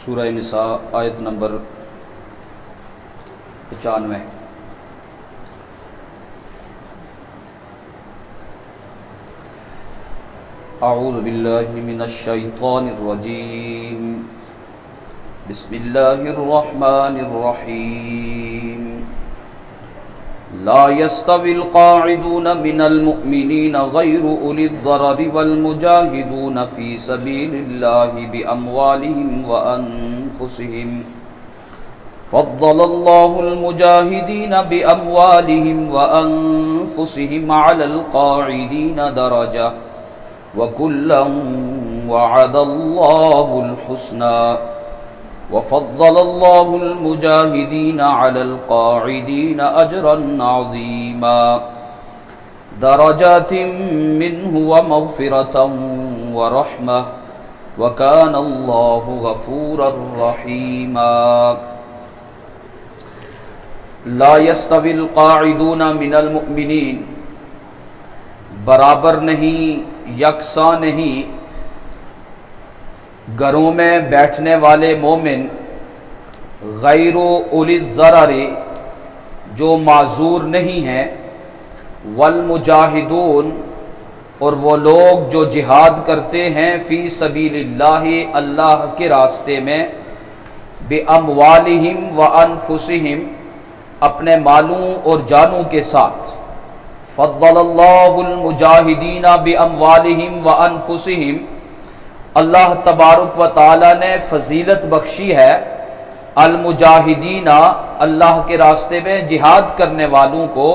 سورہ نساء آیت نمبر 95۔ اعوذ باللہ من الشیطان الرجیم، بسم اللہ الرحمن الرحیم۔ لا يستوي القاعدون من المؤمنين غير أولي الضرر والمجاهدون في سبيل الله بأموالهم وأنفسهم، فضل الله المجاهدين بأموالهم وأنفسهم على القاعدين درجة، وكلا وعد الله الحسنى، وفضل الله المجاهدين على القاعدين أجرا عظيما، درجات منه ومغفرة ورحمة، وكان الله غفورا رحيما۔ لا يستوي القاعدون من المؤمنين، برابر نہیں، یکساں نہیں گھروں میں بیٹھنے والے مومن، غیر اولی الضرر جو معذور نہیں ہیں، والمجاہدون اور وہ لوگ جو جہاد کرتے ہیں، فی سبیل اللہ اللہ کے راستے میں، باموالہم وانفسہم اپنے مالوں اور جانوں کے ساتھ۔ فضل اللہ المجاہدین باموالہم وانفسہم، اللہ تبارک و تعالی نے فضیلت بخشی ہے المجاہدین اللہ کے راستے میں جہاد کرنے والوں کو،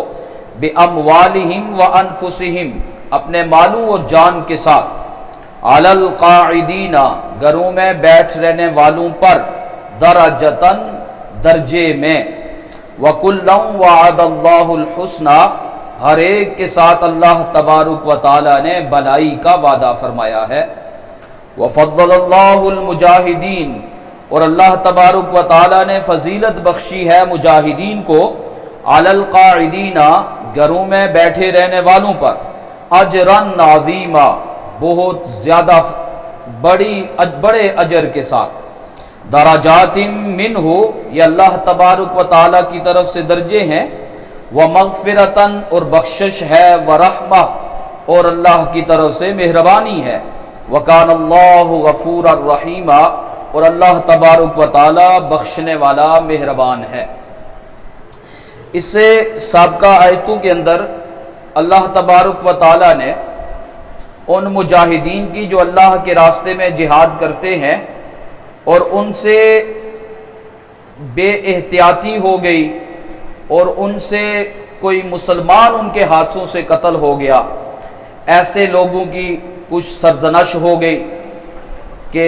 باموالہم وانفسہم اپنے مالوں اور جان کے ساتھ، علی القاعدین گھروں میں بیٹھ رہنے والوں پر، درجتن درجے میں، وکلا وعد اللہ الحسنی ہر ایک کے ساتھ اللہ تبارک و تعالی نے بھلائی کا وعدہ فرمایا ہے۔ وفضل اللہ المجاہدین اور اللہ تبارک و تعالی نے فضیلت بخشی ہے مجاہدین کو، علی القاعدین گھروں میں بیٹھے رہنے والوں پر، اجرا عظیما بہت زیادہ بڑے اجر کے ساتھ، درجات منہ یہ اللہ تبارک و تعالی کی طرف سے درجے ہیں، ومغفرتاً اور بخشش ہے، ورحمہ اور اللہ کی طرف سے مہربانی ہے، وکان اللہ غفورا رحیما اور اللہ تبارک و تعالی بخشنے والا مہربان ہے۔ اس سے سابقہ آیتوں کے اندر اللہ تبارک و تعالی نے ان مجاہدین کی جو اللہ کے راستے میں جہاد کرتے ہیں اور ان سے بے احتیاطی ہو گئی اور ان سے کوئی مسلمان ان کے ہاتھوں سے قتل ہو گیا، ایسے لوگوں کی کچھ سرزنش ہو گئی کہ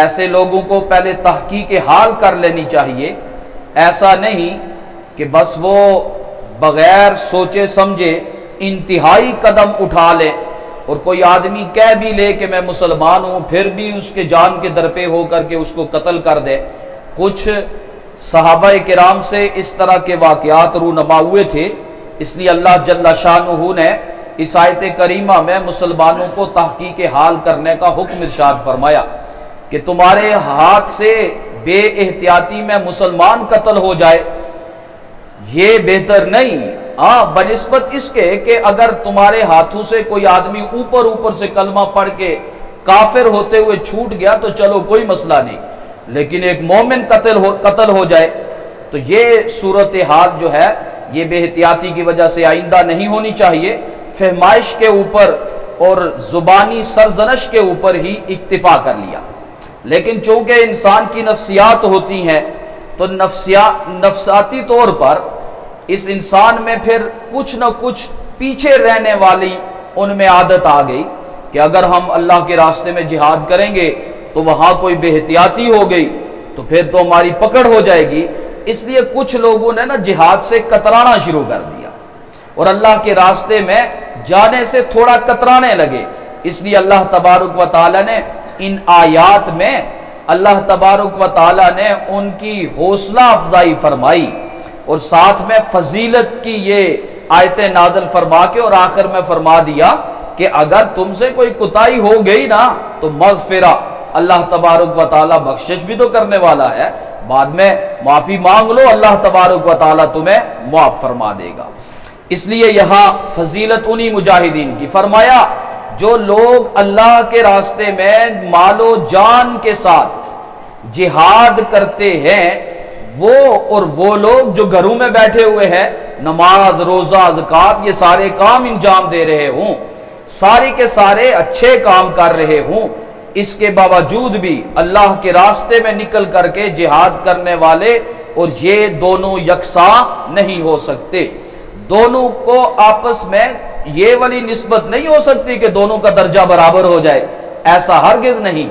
ایسے لوگوں کو پہلے تحقیق حال کر لینی چاہیے، ایسا نہیں کہ بس وہ بغیر سوچے سمجھے انتہائی قدم اٹھا لے، اور کوئی آدمی کہہ بھی لے کہ میں مسلمان ہوں پھر بھی اس کے جان کے درپے ہو کر کے اس کو قتل کر دے۔ کچھ صحابہ کرام سے اس طرح کے واقعات رونما ہوئے تھے، اس لیے اللہ جل شانہ نے اس آیت کریمہ میں مسلمانوں کو تحقیق حال کرنے کا حکم ارشاد فرمایا کہ تمہارے ہاتھ سے بے احتیاطی میں مسلمان قتل ہو جائے یہ بہتر نہیں، بنسبت اس کے کہ اگر تمہارے ہاتھوں سے کوئی آدمی اوپر سے کلمہ پڑھ کے کافر ہوتے ہوئے چھوٹ گیا تو چلو کوئی مسئلہ نہیں، لیکن ایک مومن قتل ہو جائے تو یہ صورتحال جو ہے یہ بے احتیاطی کی وجہ سے آئندہ نہیں ہونی چاہیے۔ فہمائش کے اوپر اور زبانی سرزنش کے اوپر ہی اکتفا کر لیا، لیکن چونکہ انسان کی نفسیات ہوتی ہیں تو نفسیاتی طور پر اس انسان میں پھر کچھ نہ کچھ پیچھے رہنے والی ان میں عادت آ گئی کہ اگر ہم اللہ کے راستے میں جہاد کریں گے تو وہاں کوئی بے احتیاطی ہو گئی تو پھر تو ہماری پکڑ ہو جائے گی، اس لیے کچھ لوگوں نے جہاد سے کترانا شروع کر دیا اور اللہ کے راستے میں جانے سے تھوڑا کترانے لگے۔ اس لیے اللہ تبارک و تعالی نے ان آیات میں اللہ تبارک و تعالی نے ان کی حوصلہ افزائی فرمائی اور ساتھ میں فضیلت کی یہ آیتیں نازل فرما کے اور آخر میں فرما دیا کہ اگر تم سے کوئی کوتاہی ہو گئی نا تو مغفرہ اللہ تبارک و تعالی بخشش بھی تو کرنے والا ہے، بعد میں معافی مانگ لو، اللہ تبارک و تعالی تمہیں معاف فرما دے گا۔ اس لیے یہاں فضیلت انہی مجاہدین کی فرمایا جو لوگ اللہ کے راستے میں مال و جان کے ساتھ جہاد کرتے ہیں، وہ لوگ جو گھروں میں بیٹھے ہوئے ہیں، نماز روزہ زکوٰۃ یہ سارے کام انجام دے رہے ہوں، سارے کے سارے اچھے کام کر رہے ہوں، اس کے باوجود بھی اللہ کے راستے میں نکل کر کے جہاد کرنے والے اور یہ دونوں یکساں نہیں ہو سکتے، دونوں کو آپس میں یہ والی نسبت نہیں ہو سکتی کہ دونوں کا درجہ برابر ہو جائے، ایسا ہرگز نہیں،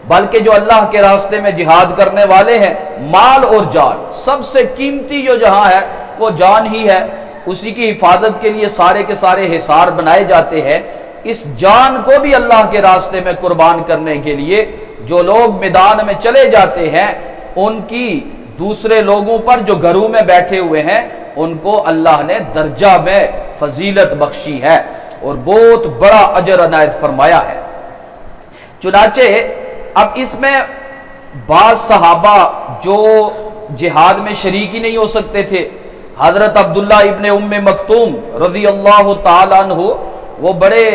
بلکہ جو اللہ کے راستے میں جہاد کرنے والے ہیں، مال اور جان سب سے قیمتی جو جہاں ہے وہ جان ہی ہے، اسی کی حفاظت کے لیے سارے کے سارے حصار بنائے جاتے ہیں۔ اس جان کو بھی اللہ کے راستے میں قربان کرنے کے لیے جو لوگ میدان میں چلے جاتے ہیں، ان کی دوسرے لوگوں پر جو گھروں میں بیٹھے ہوئے ہیں ان کو اللہ نے درجہ میں فضیلت بخشی ہے اور بہت بڑا اجر عنایت فرمایا ہے۔ چنانچہ اب اس میں بعض صحابہ جو جہاد میں شریک ہی نہیں ہو سکتے تھے، حضرت عبداللہ ابن ام مکتوم رضی اللہ تعالیٰ عنہ، وہ بڑے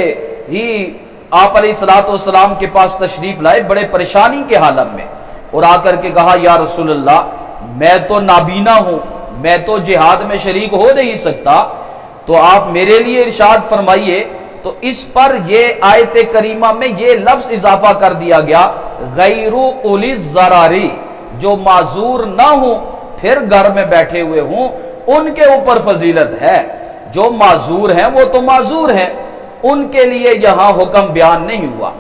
ہی آپ علیہ الصلوۃ والسلام کے پاس تشریف لائے بڑے پریشانی کے حالت میں، اور آ کر کے کہا یا رسول اللہ میں تو نابینا ہوں، میں تو جہاد میں شریک ہو نہیں سکتا، تو آپ میرے لیے ارشاد فرمائیے۔ تو اس پر یہ آیت کریمہ میں یہ لفظ اضافہ کر دیا گیا غیر اولی الضراری، جو معذور نہ ہوں پھر گھر میں بیٹھے ہوئے ہوں ان کے اوپر فضیلت ہے، جو معذور ہیں وہ تو معذور ہیں، ان کے لیے یہاں حکم بیان نہیں ہوا۔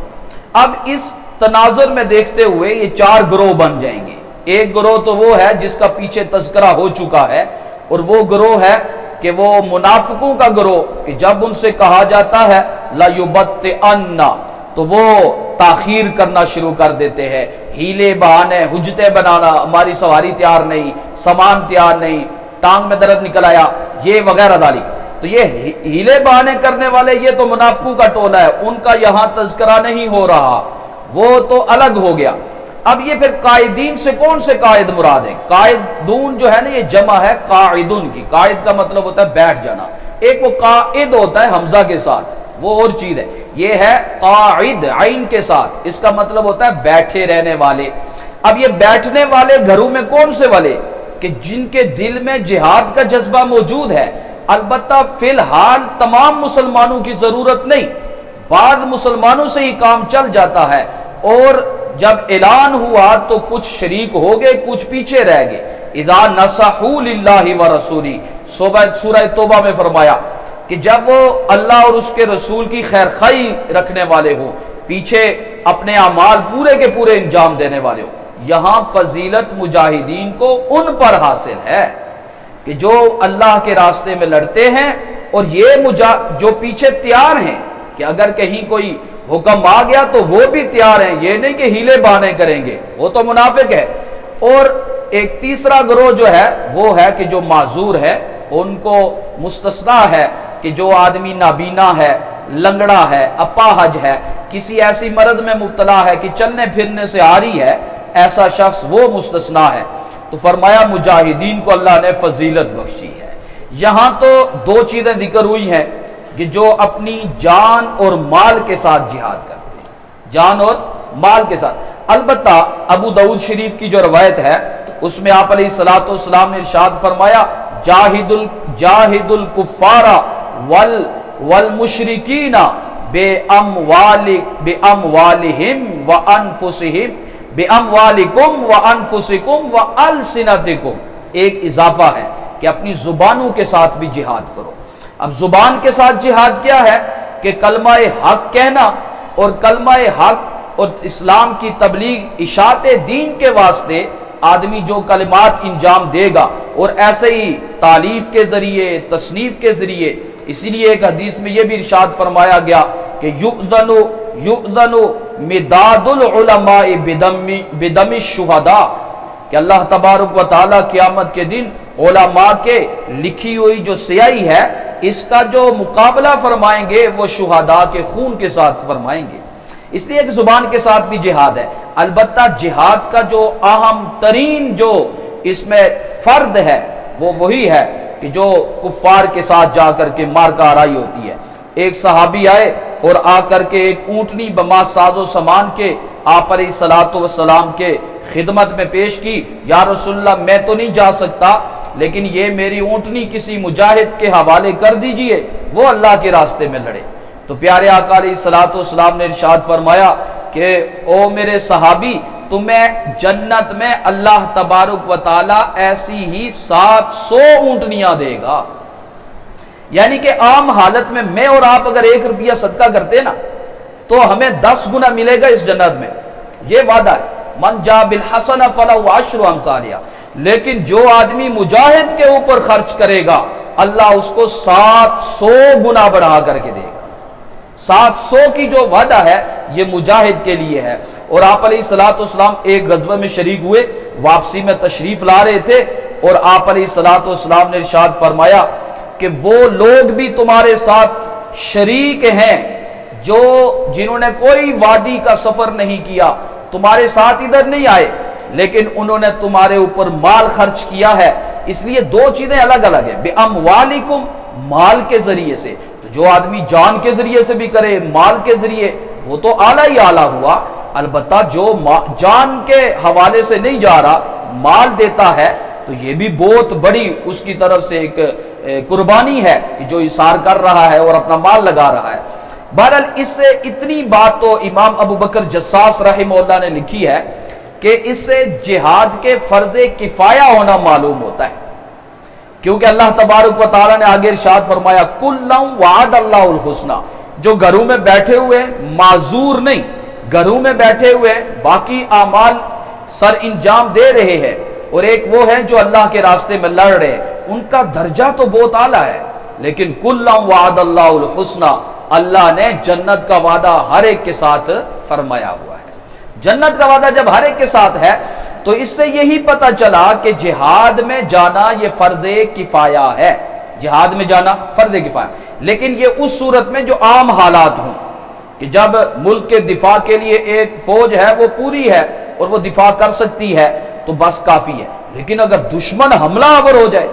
اب اس تناظر میں دیکھتے ہوئے یہ چار گروہ بن جائیں گے۔ ایک گروہ تو وہ ہے جس کا پیچھے تذکرہ ہو چکا ہے، اور وہ گروہ ہے کہ وہ منافقوں کا گروہ، کہ جب ان سے کہا جاتا ہے لَيُبَطِّئَنَّ تو وہ تاخیر کرنا شروع کر دیتے ہیں، ہیلے بہانے حجتیں بنانا، ہماری سواری تیار نہیں، سامان تیار نہیں، ٹانگ میں درد نکل آیا، یہ وغیرہ ذالک۔ تو یہ ہیلے بہانے کرنے والے یہ تو منافقوں کا ٹولہ ہے، ان کا یہاں تذکرہ نہیں ہو رہا، وہ تو الگ ہو گیا۔ اب یہ پھر قائدین سے کون سے قائد مراد ہے؟ قائدون جو ہے نا یہ جمع ہے قائدون کی، قائد کا مطلب ہوتا ہے بیٹھ جانا، ایک وہ قائد ہوتا ہے حمزہ کے ساتھ، وہ اور چیز ہے، یہ ہے قائد عین کے ساتھ، اس کا مطلب ہوتا ہے بیٹھے رہنے والے۔ اب یہ بیٹھنے والے گھروں میں کون سے والے؟ کہ جن کے دل میں جہاد کا جذبہ موجود ہے، البتہ فی الحال تمام مسلمانوں کی ضرورت نہیں، بعض مسلمانوں سے ہی کام چل جاتا ہے، اور جب اعلان ہوا تو کچھ شریک ہو گئے، کچھ پیچھے رہ گئے۔ اذا نصحوا للہ ورسولہ، سورہ توبہ میں فرمایا کہ جب وہ اللہ اور اس کے رسول کی خیر خواہی رکھنے والے ہوں، پیچھے اپنے اعمال پورے کے پورے انجام دینے والے ہوں، یہاں فضیلت مجاہدین کو ان پر حاصل ہے کہ جو اللہ کے راستے میں لڑتے ہیں، اور یہ جو پیچھے تیار ہیں کہ اگر کہیں کوئی حکم آ گیا تو وہ بھی تیار ہیں، یہ نہیں کہ ہیلے بہانے کریں گے، وہ تو منافق ہے۔ اور ایک تیسرا گروہ جو ہے وہ ہے کہ جو معذور ہے، ان کو مستثنا ہے کہ جو آدمی نابینا ہے، لنگڑا ہے، اپاہج ہے، کسی ایسی مرض میں مبتلا ہے کہ چلنے پھرنے سے عاری ہے، ایسا شخص وہ مستثنا ہے۔ تو فرمایا مجاہدین کو اللہ نے فضیلت بخشی ہے۔ یہاں تو دو چیزیں ذکر ہوئی ہیں کہ جو اپنی جان اور مال کے ساتھ جہاد کرتے ہیں، جان اور مال کے ساتھ۔ البتہ ابو داؤد شریف کی جو روایت ہے اس میں آپ علیہ الصلوۃ والسلام نے ارشاد فرمایا جاہد الکفار والمشرکین باموالہم وانفسہم باموالکم وانفسکم والسنتکم، ایک اضافہ ہے کہ اپنی زبانوں کے ساتھ بھی جہاد کرو۔ اب زبان کے ساتھ جہاد کیا ہے؟ کہ کلمہ حق کہنا، اور کلمہ حق اور اسلام کی تبلیغ اشاعت دین کے واسطے آدمی جو کلمات انجام دے گا، اور ایسے ہی تالیف کے ذریعے، تصنیف کے ذریعے۔ اسی لیے ایک حدیث میں یہ بھی ارشاد فرمایا گیا کہ یؤذن مداد العلماء بدم الشہداء، کہ اللہ تبارک و تعالی قیامت کے دن علماء کے لکھی ہوئی جو سیاہی ہے اس کا جو مقابلہ فرمائیں گے وہ شہداء کے خون کے ساتھ فرمائیں گے۔ اس لیے کہ زبان کے ساتھ بھی جہاد ہے۔ البتہ جہاد کا جو اہم ترین جو اس میں فرد ہے وہ وہی ہے کہ جو کفار کے ساتھ جا کر کے مارکہ آرائی ہوتی ہے۔ ایک صحابی آئے اور آ کر کے ایک اونٹنی بما ساز و سامان کے آپ علیہ الصلوۃ والسلام کے خدمت میں پیش کی۔ یا رسول اللہ میں تو نہیں جا سکتا، لیکن یہ میری اونٹنی کسی مجاہد کے حوالے کر دیجئے، وہ اللہ کے راستے میں لڑے۔ تو پیارے آقا علیہ الصلوۃ والسلام نے ارشاد فرمایا کہ او میرے صحابی، تمہیں جنت میں اللہ تبارک و تعالی ایسی ہی 700 اونٹنیاں دے گا۔ یعنی کہ عام حالت میں میں اور آپ اگر 1 روپیہ صدقہ کرتے نا تو ہمیں 10 گنا ملے گا اس جنت میں، یہ وعدہ ہے۔ من جا بالحسنہ فلہ عشر امثالہا، لیکن جو آدمی مجاہد کے اوپر خرچ کرے گا اللہ اس کو 700 گنا بڑھا کر کے دے گا۔ 700 کی جو وعدہ ہے یہ مجاہد کے لیے ہے۔ اور آپ علیہ الصلوۃ والسلام ایک غزوہ میں شریک ہوئے، واپسی میں تشریف لا رہے تھے، اور آپ علیہ الصلوۃ والسلام نے ارشاد فرمایا کہ وہ لوگ بھی تمہارے ساتھ شریک ہیں جو جنہوں نے کوئی وادی کا سفر نہیں کیا، تمہارے ساتھ ادھر نہیں آئے، لیکن انہوں نے تمہارے اوپر مال خرچ کیا ہے۔ اس لیے 2 چیزیں الگ الگ ہیں، بِأَمْوَالِكُمْ، مال کے ذریعے سے، تو جو آدمی جان کے ذریعے سے بھی کرے، مال کے ذریعے، وہ تو اعلیٰ ہی اعلیٰ ہوا۔ البتہ جو جان کے حوالے سے نہیں جا رہا، مال دیتا ہے، تو یہ بھی بہت بڑی اس کی طرف سے ایک قربانی ہے کہ جو اثار کر رہا ہے اور اپنا مال لگا رہا ہے۔ بہرحال اس سے اتنی بات تو امام ابو بکر جساس رحمہ اللہ نے لکھی ہے کہ اس سے جہاد کے فرض کفایہ ہونا معلوم ہوتا ہے، کیونکہ اللہ تبارک و تعالیٰ نے آگے ارشاد فرمایا کُلًّا وعد اللہ الحسنیٰ، جو گھروں میں بیٹھے ہوئے معذور نہیں، گھروں میں بیٹھے ہوئے باقی اعمال سر انجام دے رہے ہیں، اور ایک وہ ہیں جو اللہ کے راستے میں لڑ رہے ہیں، ان کا درجہ تو بہت اعلیٰ ہے، لیکن کُلًّا وعد اللہ الحسنیٰ، اللہ نے جنت کا وعدہ ہر ایک کے ساتھ فرمایا ہوا ہے۔ جنت کا وعدہ جب ہر ایک کے ساتھ ہے تو اس سے یہی پتہ چلا کہ جہاد میں جانا یہ فرض کفایہ ہے، جہاد میں جانا فرض کفایہ، لیکن یہ اس صورت میں جو عام حالات ہوں کہ جب ملک کے دفاع کے لیے ایک فوج ہے وہ پوری ہے اور وہ دفاع کر سکتی ہے تو بس کافی ہے۔ لیکن اگر دشمن حملہ آور ہو جائے،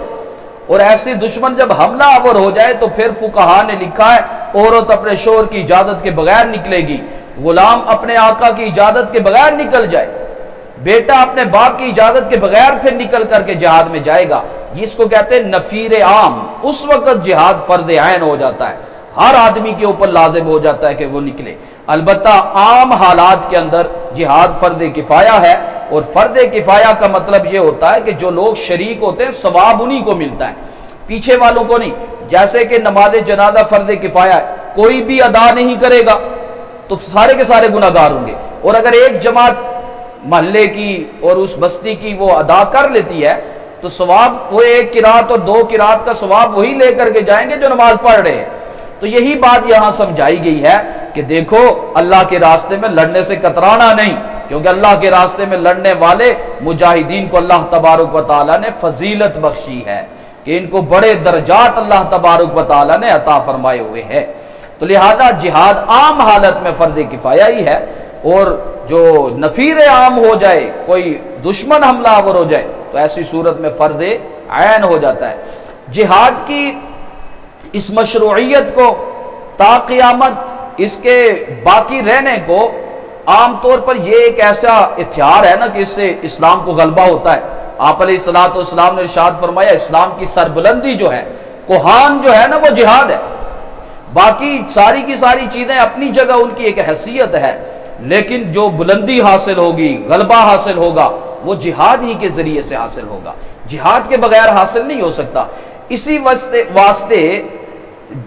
اور ایسے دشمن جب حملہ آور ہو جائے تو پھر فقہا نے لکھا ہے عورت اپنے شوہر کی اجازت کے بغیر نکلے گی، غلام اپنے آقا کی اجازت کے بغیر نکل جائے، بیٹا اپنے باپ کی اجازت کے بغیر پھر نکل کر کے جہاد میں جائے گا، جس کو کہتے ہیں نفیر عام، اس وقت جہاد فرض عین ہو جاتا ہے، ہر آدمی کے اوپر لازم ہو جاتا ہے کہ وہ نکلے۔ البتہ عام حالات کے اندر جہاد فرض کفایہ ہے، اور فرض کفایہ کا مطلب یہ ہوتا ہے کہ جو لوگ شریک ہوتے ہیں ثواب انہی کو ملتا ہے، پیچھے والوں کو نہیں۔ جیسے کہ نماز جنازہ فرض کفایہ ہے، کوئی بھی ادا نہیں کرے گا تو سارے کے سارے گناہ گار ہوں گے، اور اگر ایک جماعت محلے کی اور اس بستی کی وہ ادا کر لیتی ہے تو ثواب وہ 1 قرات اور 2 قرات کا ثواب وہی لے کر کے جائیں گے جو نماز پڑھ رہے ہیں۔ تو یہی بات یہاں سمجھائی گئی ہے کہ دیکھو اللہ کے راستے میں لڑنے سے کترانا نہیں، کیونکہ اللہ کے راستے میں لڑنے والے مجاہدین کو اللہ تبارک و تعالیٰ نے فضیلت بخشی ہے کہ ان کو بڑے درجات اللہ تبارک و تعالیٰ نے عطا فرمائے ہوئے ہیں۔ تو لہذا جہاد عام حالت میں فرض کفایہ ہی ہے، اور جو نفیر عام ہو جائے، کوئی دشمن حملہ آور ہو جائے تو ایسی صورت میں فرض عین ہو جاتا ہے۔ جہاد کی اس مشروعیت کو تا قیامت اس کے باقی رہنے کو عام طور پر یہ ایک ایسا ہتھیار ہے نا کہ اس سے اسلام کو غلبہ ہوتا ہے۔ آپ علیہ الصلوۃ والسلام نے ارشاد فرمایا اسلام کی سربلندی جو ہے، کوہان جو ہے نا، وہ جہاد ہے۔ باقی ساری کی ساری چیزیں اپنی جگہ ان کی ایک حیثیت ہے، لیکن جو بلندی حاصل ہوگی، غلبہ حاصل ہوگا، وہ جہاد ہی کے ذریعے سے حاصل ہوگا، جہاد کے بغیر حاصل نہیں ہو سکتا۔ اسی واسطے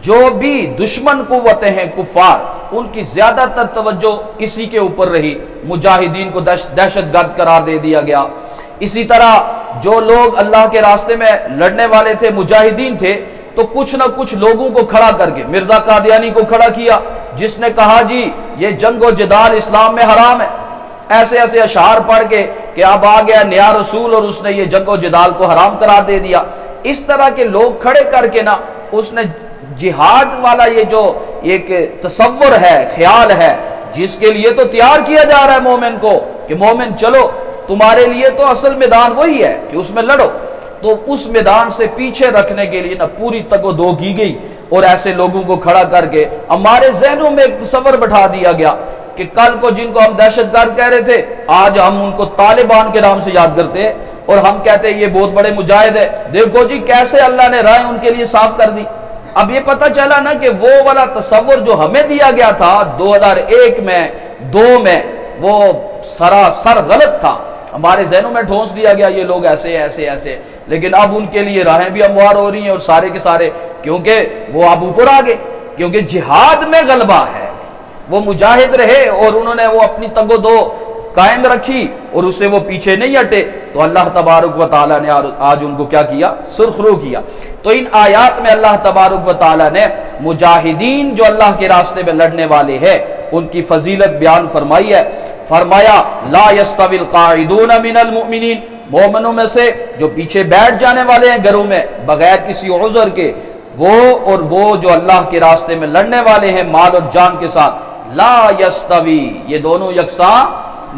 جو بھی دشمن قوتیں ہیں کفار، ان کی زیادہ تر توجہ اسی کے اوپر رہی، مجاہدین کو دہشت گرد قرار دے دیا گیا۔ اسی طرح جو لوگ اللہ کے راستے میں لڑنے والے تھے، مجاہدین تھے، تو کچھ نہ کچھ لوگوں کو کھڑا کر کے مرزا قادیانی کو کھڑا کیا، جس نے کہا جی یہ جنگ و جدال اسلام میں حرام ہے، ایسے ایسے اشعار پڑھ کے کہ اب آ گیا نیا رسول اور اس نے یہ جنگ و جدال کو حرام قرار دے دیا۔ اس طرح کے لوگ کھڑے کر کے نا اس نے جہاد والا یہ جو ایک تصور ہے، خیال ہے، جس کے لیے تو تیار کیا جا رہا ہے مومن کو کہ مومن چلو تمہارے لیے تو اصل میدان وہی ہے کہ اس میں لڑو، تو اس میدان سے پیچھے رکھنے کے لیے نہ پوری تگ و دو کی گئی، اور ایسے لوگوں کو کھڑا کر کے ہمارے ذہنوں میں ایک تصور بٹھا دیا گیا کہ کل کو جن کو ہم دہشت گرد کہہ رہے تھے آج ہم ان کو طالبان کے نام سے یاد کرتے ہیں، اور ہم کہتے ہیں یہ بہت بڑے مجاہد ہے، دیکھو جی کیسے اللہ نے راہیں ان کے لیے صاف کر دی۔ اب یہ پتہ چلا نا کہ وہ والا تصور جو ہمیں دیا گیا تھا 2001 میں 2 میں وہ سراسر غلط تھا، ہمارے ذہنوں میں ٹھونس دیا گیا یہ لوگ ایسے ایسے ایسے، لیکن اب ان کے لیے راہیں بھی ہموار ہو رہی ہیں اور سارے کے سارے، کیونکہ وہ اب اوپر آ گئے، کیونکہ جہاد میں غلبہ ہے، وہ مجاہد رہے اور انہوں نے وہ اپنی تگ و دو قائم رکھی اور اس سے وہ پیچھے نہیں ہٹے، تو اللہ تبارک و تعالیٰ نے آج ان کو کیا کیا؟ سرخرو کیا۔ تو ان آیات میں اللہ تبارک و تعالیٰ نے مجاہدین جو اللہ کے راستے میں لڑنے والے ہیں ان کی فضیلت بیان فرمائی ہے، فرمایا لا یستوی القاعدون من المؤمنین، مومنوں میں سے جو پیچھے بیٹھ جانے والے ہیں گھروں میں بغیر کسی عذر کے، وہ اور وہ جو اللہ کے راستے میں لڑنے والے ہیں مال اور جان کے ساتھ، لا یستوی، یہ دونوں یکساں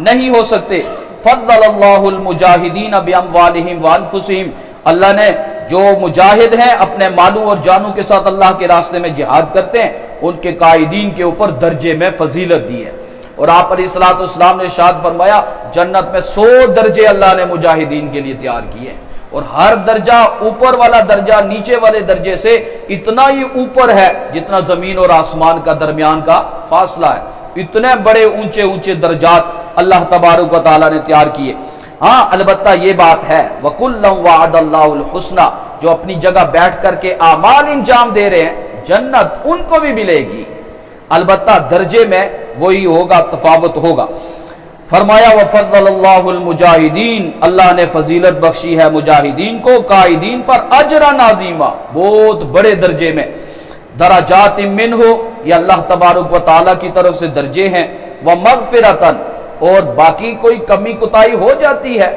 نہیں ہو سکتے۔ فضل اللہ المجاہدین باموالہم وانفسہم، اللہ نے جو مجاہد ہیں اپنے مالوں اور جانوں کے ساتھ اللہ کے راستے میں جہاد کرتے ہیں ان کے قائدین کے اوپر درجے میں فضیلت دی ہے، اور آپ علیہ الصلوۃ والسلام نے ارشاد فرمایا جنت میں 100 درجے اللہ نے مجاہدین کے لیے تیار کیے ہیں، اور ہر درجہ اوپر والا درجہ نیچے والے درجے سے اتنا ہی اوپر ہے جتنا زمین اور آسمان کا درمیان کا فاصلہ ہے، اتنے بڑے اونچے اونچے درجات اللہ تبارک و تعالیٰ نے تیار کیے۔ ہاں البتہ یہ بات ہے وَكُلًّا وَعَدَ اللَّهُ الْحُسْنَى، جو اپنی جگہ بیٹھ کر کے اعمال انجام دے رہے ہیں جنت ان کو بھی ملے گی، البتہ درجے میں وہی ہوگا، تفاوت ہوگا۔ فرمایا وَفَضَّلَ اللَّهُ الْمُجَاهِدِينَ، اللہ نے فضیلت بخشی ہے مجاہدین کو قائدین پر اجرا عظیما، بہت بڑے درجے میں، درجات منہ، یہ اللہ تبارک و تعالیٰ کی طرف سے درجے ہیں، وَمَغْفِرَةً، اور باقی کوئی کمی کوتاہی ہو جاتی ہے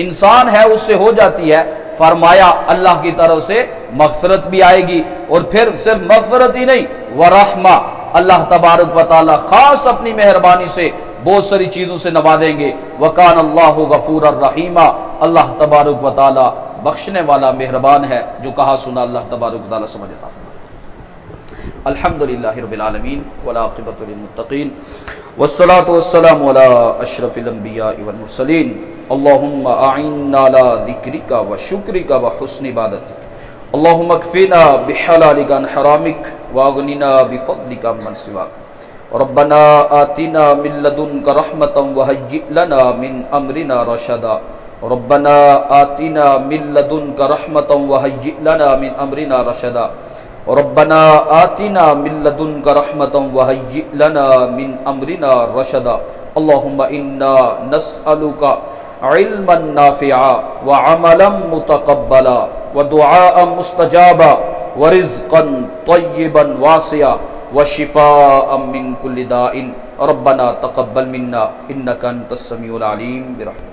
انسان ہے اس سے ہو جاتی ہے، فرمایا اللہ کی طرف سے مغفرت بھی آئے گی، اور پھر صرف مغفرت ہی نہیں ورحمہ، اللہ تبارک و تعالی خاص اپنی مہربانی سے بہت ساری چیزوں سے نوازیں گے۔ وکان اللہ غفور الرحیم، اللہ تبارک و تعالی بخشنے والا مہربان ہے، جو کہا سنا اللہ تبارک و تعالی سمجھتا ہے۔ الحمدللہ رب العالمین والعاقبۃ للمتقین والصلاة والسلام علی اشرف الانبیاء والمرسلین، اللہم اعنا علی ذکرک وشکرک وحسن عبادتک، اللہم اکفنا بحلالک عن حرامک واغننا بفضلک عمن سواک، ربنا آتنا من لدنک رحمتا وہیئ لنا من امرنا رشدا، ربنا آتنا من لدنک رحمتا وہیئ لنا من امرنا رشدا، ربنا آتنا من لدنک رحمتا وہیئ لنا من امرنا رشدا، اللہم انا نسألک علما نافعا وعملا متقبلا ودعاء مستجابا ورزقا طیبا واسعا وشفاء من كل داء، ربنا تقبل منا انك انت السميع العليم برحمتك۔